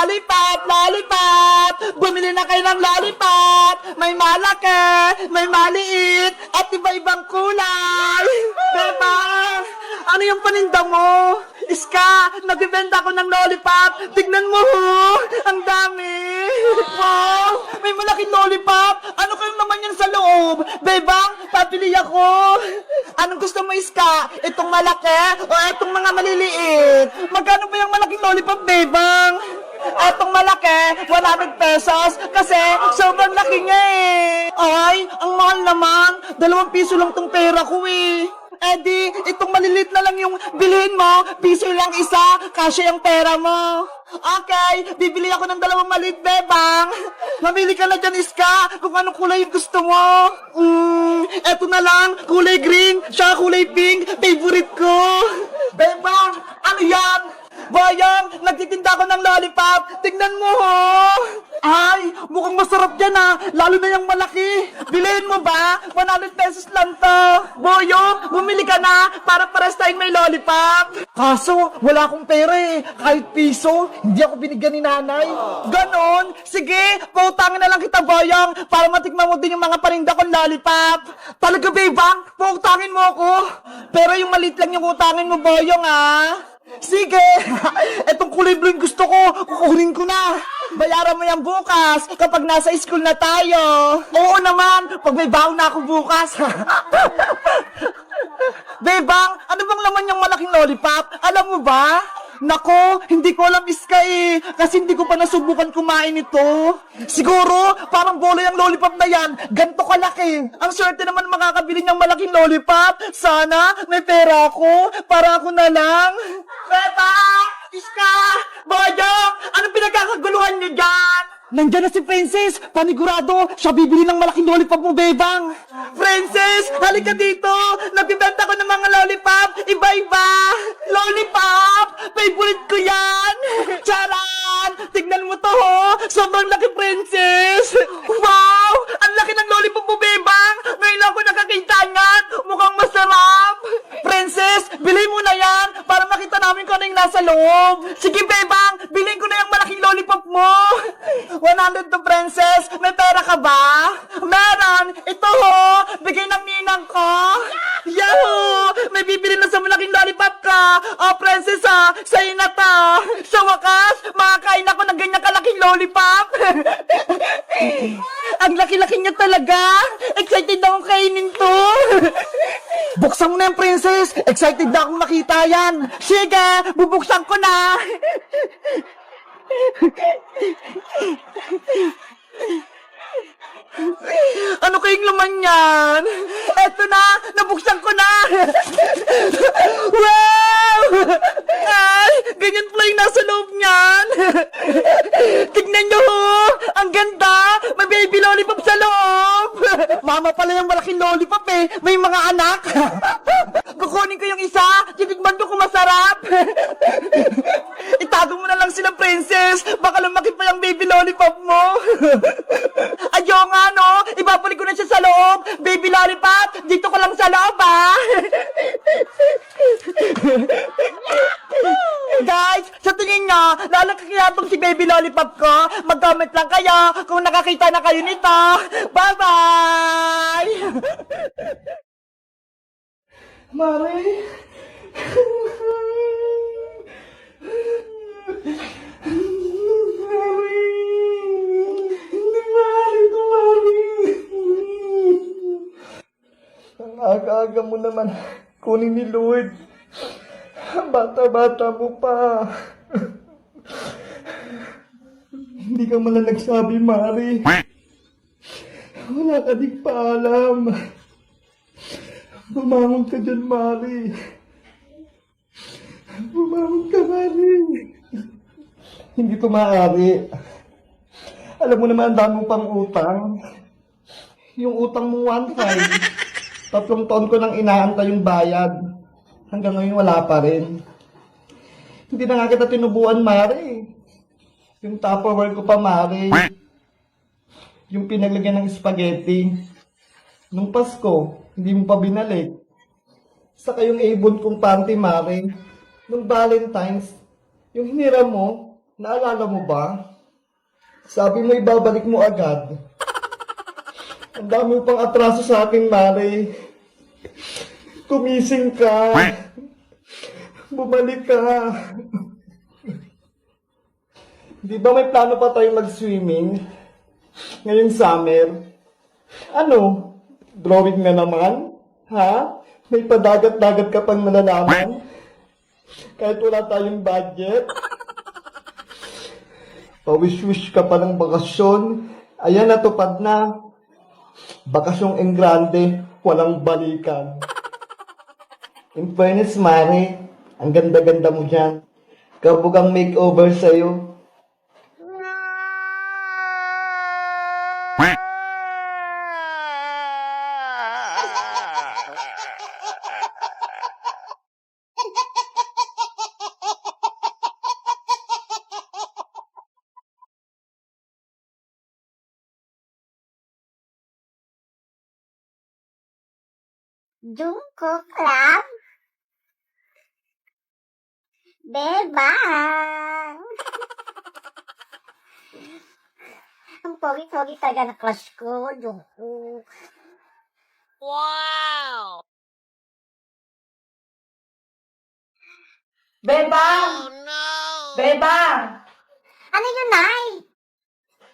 Lollipop! Lollipop! Bumili na kayo ng lollipop! May malaki, may maliit, at iba-ibang kulay! Beba! Ano yung paninda mo? Iska, nagbibenta ako ng lollipop! Tignan mo ho! Ang dami! Wow! May malaking lollipop! Ano kayo naman yan sa loob? Bebang, papili ako! Anong gusto mo, Iska? Itong malaki o itong mga maliliit? Magkano ba yung malaking lollipop, Bebang? Etong malaki, 100 pesos kasi sobrang laki niya eh. Ay, ang mahal naman. 2 piso lang tong pera ko eh. Eddie, itong malilit na lang yung bilhin mo. Piso lang isa, kasya yung pera mo. Okay, bibili ako ng 2 maliit, Bebang. Mamili ka na dyan, Iska, kung anong kulay yung gusto mo. Eto na lang, kulay green, siya kulay pink, favorite ko. Bebang, ano yan? Bayang, nagtitinda ako ng lollipop. Tignan mo ho. Ay, mukhang masarap yan ha. Lalo na yung malaki. Bilhin mo ba? 100 pesos lang to. Boyong, bumili ka na para pares tayong may lollipop. Kaso, wala akong pera eh. Kahit piso, hindi ako binigyan ni nanay. Ganon? Sige, pautangin na lang kita, Boyong, para matikman mo din yung mga paninda kong lollipop. Talaga, Bebang? Pautangin mo ako. Pero yung maliit lang yung utangin mo, Boyong ah. Sige! Etong kulay blue yung gusto ko, kukunin ko na. Bayaran mo yan bukas, kapag nasa school na tayo. Oo naman, pag may baon na ako bukas. Bebang, ano bang laman yung malaking lollipop? Alam mo ba? Nako, hindi ko alam, Iska eh. Kasi hindi ko pa nasubukan kumain ito. Siguro, parang bola yung lollipop na yan. Ganto kalaki. Ang swerte naman makakabili ng malaking lollipop. Sana, may pera ako. Para ako na lang. Beba! Iska! Boyong! Anong pinagkakaguluhan niyo dyan? Nandiyan na si Princess! Panigurado, siya bibili ng malaking lollipop mo, Bebang! Princess! Halika dito! Nagbibenta ko ng mga lollipop! Iba-iba! Lollipop! Favorite ko yan! Charan! Tignan mo to, ho! Sobrang laki, Princess! Wow! Ang laki ng lollipop mo, Bebang! Ngayon ako nakakita niyan! Mukhang masarap! Princess! Bilhin mo na yan! Para makita namin kung ano yung nasa loob! Sige, Bebang! Bilhin ko na yung malaking lollipop mo! 100 to, Princess! May pera ka ba? Meron! Ito ho! Bigay ng ninang ko! Yahoo! May bibili na sa malaking lollipop ka! Oh, Princess ha! Sa'yo na to! Sa wakas, makakain ako ng ganyan kalaking lollipop! Ang laki-laki niya talaga! Excited akong kainin to! Buksan mo na yan, Princess! Excited na akong makita yan! Sige! Bubuksan ko na! Ano kayong laman yan? Eto na! Nabuksan ko na! Wow! Ay! Ganyan pala yung nasa loob niyan! Tignan nyo ho! Ang ganda! May baby lollipop sa loob! Mama pala yung malaking lollipop eh! May mga anak! Kukunin ko yung isa! Titigman ko kung masarap! Itago mo na lang sila, Princess! Baka lumaki pa yung baby lollipop mo! Ayaw nga, no? Ibabalik ko na siya sa loob! Baby lollipop! Dito ko lang sa loob, ha? Guys, sa tingin nyo, lalaki kaya itong si baby lollipop ko? Mag-comment lang kayo kung nakakita na kayo nito! Bye-bye! Mare! Ang aga-aga mo naman kunin ni Lord. Bata-bata mo pa. Hindi ka man nagsabi, Mari. Wala ka din paalam. Bumangon ka dyan, Mari. Bumangon ka, Mari. Hindi ito maaari. Alam mo naman, ang dami mo pang utang. Yung utang mo 1.5. 3 taon ko nang inaantay yung bayad. Hanggang ngayon wala pa rin. Hindi na nga kita tinubuan, Mari. Yung Tupperware ko pa, Mari. Yung pinaglagyan ng spaghetti. Nung Pasko, hindi mo pa binalik. Saka yung ibon kong panty, Mari. Nung Valentine's, yung hinira mo, Naalala mo ba? Sabi mo ibabalik mo agad. Ang dami mo pang atraso sa akin, Mare. Kumising ka. Bumalik ka. Di ba may plano pa tayong mag-swimming? Ngayong summer? Ano? Drawing na naman? Ha? May padagat-dagat ka pang malalaman? Kahit wala tayong budget? Pawish-wish ka pa ng bakasyon? Ayan, natupad na. Bakasyong Engrande, walang balikan. In fairness, Mare, ang ganda-ganda mo dyan. Kabugang makeover sa'yo. Jungkook Club? Bebang! Ang pogi-pogi talaga na crush ko, Jungkook. Wow! Bebang! Oh no! Bebang! Ano yun, Nay?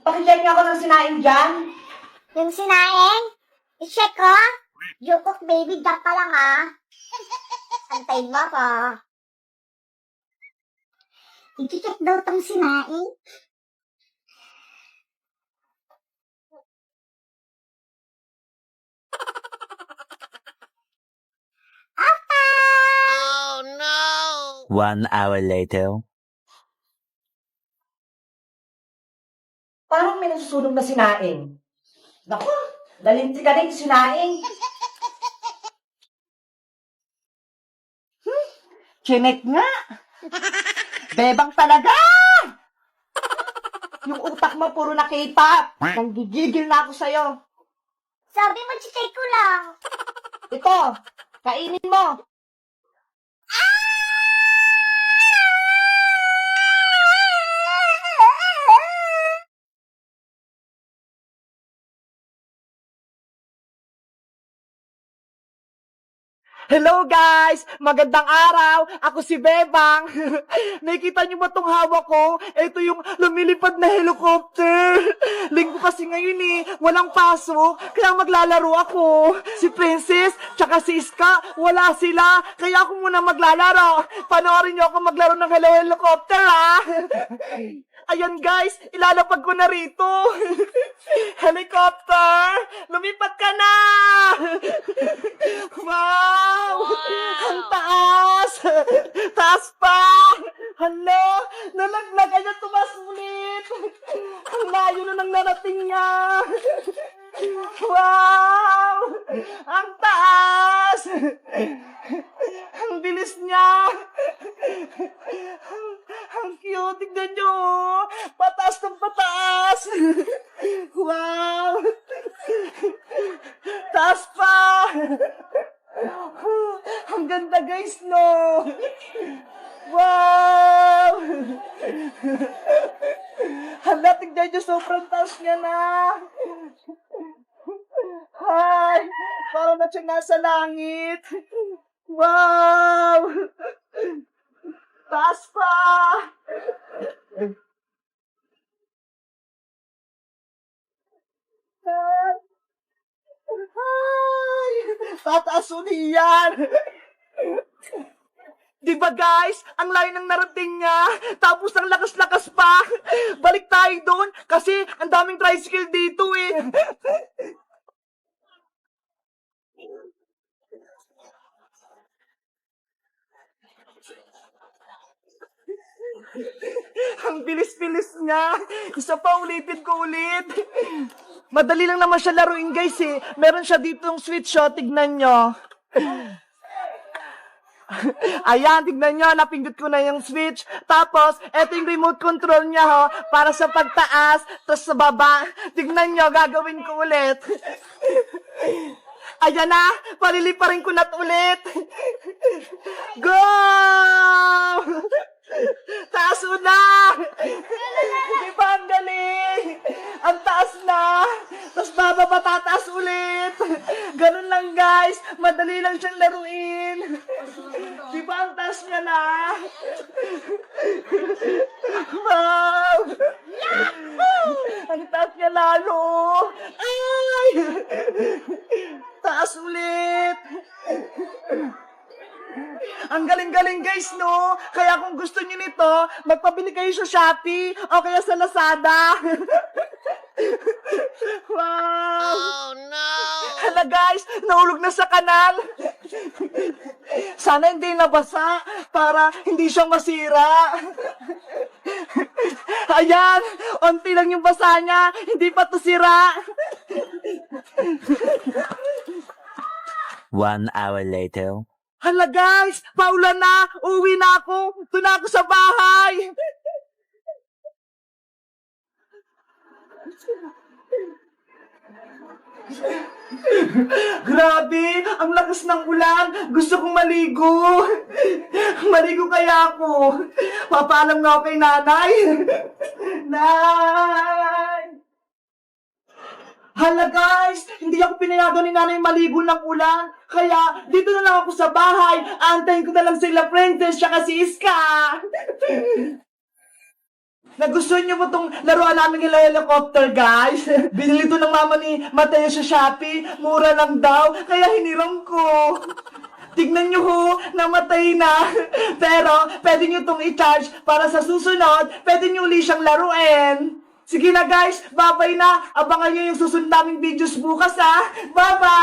Pakicheck niyo ako ng sinaing dyan. Yung sinaing? I-check ko? Jungkook baby, dyan ka lang ah. Antayin mo ako. I-check daw tong sinaing. Oh no! 1 hour later. Parang may nasusunog na sinaing. Naku, dalinti ka rin sinaing. Chinek nga. Bebang talaga! Yung utak mo puro na K-pop. Nanggigigil na ako sa'yo. Sabi mo, check ko lang. Ito, kainin mo. Hello guys! Magandang araw! Ako si Bebang! Nakikita niyo ba tong hawak ko? Ito yung lumilipad na helicopter! Linggo kasi ngayon eh, walang pasok, kaya maglalaro ako. Si Princess, tsaka si Iska, wala sila, kaya ako muna maglalaro. Panoorin niyo ako maglaro ng Hello Helicopter ah! Ayan guys, ilalapag ko na rito. Helicopter, lumipad ka na! Wow! Ang taas! Taas pa! Hala! Nalaglag niya, tumas ulit! Ang layo na nang narating niya! Wow! Ang taas! Ang bilis niya! Ang cute! Tignan niyo! Pataas ng pataas! Wow! Taas pa! Ang ganda guys, no? Wow! Hala, tignan niyo, sobrang taas niya na! Hi! Parang na siya nasa langit! Wow! Taas pa! Hi! Tataas uli yan! Di ba guys? Ang layo ng narating niya. Tapos ang lakas-lakas pa. Balik tayo doon kasi ang daming tricycle dito eh. Ang bilis-bilis niya. Isa pa, ulitin ko ulit. Madali lang naman siya laruin guys eh. Meron siya ditong switch oh. Tignan nyo. Ayan, tignan nyo, napindot ko na yung switch. Tapos, eto yung remote control niya, ho, para sa pagtaas, tapos sa baba. Tignan nyo, gagawin ko ulit. Ayan na, paliliparin ko na ulit. Go! Taas na! Di ba ang galing? Ang taas na! Tapos bababa, tataas ulit! Ganun lang guys! Madali lang siyang laruin! Di ba ang taas niya na? Wow! Ang taas niya lalo! Ay! Taas ulit! Ang galing-galing guys, no? Kaya kung gusto niyo nito, magpabili kayo sa Shopee o kaya sa Lazada. Wow! Oh no! Hala guys, nahulog na sa kanal. Sana hindi nabasa para hindi siya masira. Ayan, onti lang yung basa niya, hindi pa to sira. 1 hour later. Hala guys, paulan na, uwi na ako, doon na ako sa bahay. Grabe, ang lakas ng ulan, gusto kong maligo. Maligo kaya ako. Papaalam nga ako kay nanay. Nay! Hala guys, hindi ako pinayagan ni nanay maligo ng ulan. Kaya dito na lang ako sa bahay. Antayin ko na lang sila Princess tsaka si Iska. Nagustuhan niyo mo tong laruan namin ng helicopter, guys? Binili to ng mama ni Mateo sa Shopee. Mura lang daw, kaya hiniram ko. Tignan niyo ho, namatay na. Pero, pwede niyo tong i-charge para sa susunod, pwede niyo uli siyang laruin. Sige na guys, bye-bye na. Abangan niyo yung susunod naming videos bukas ha. Bye-bye!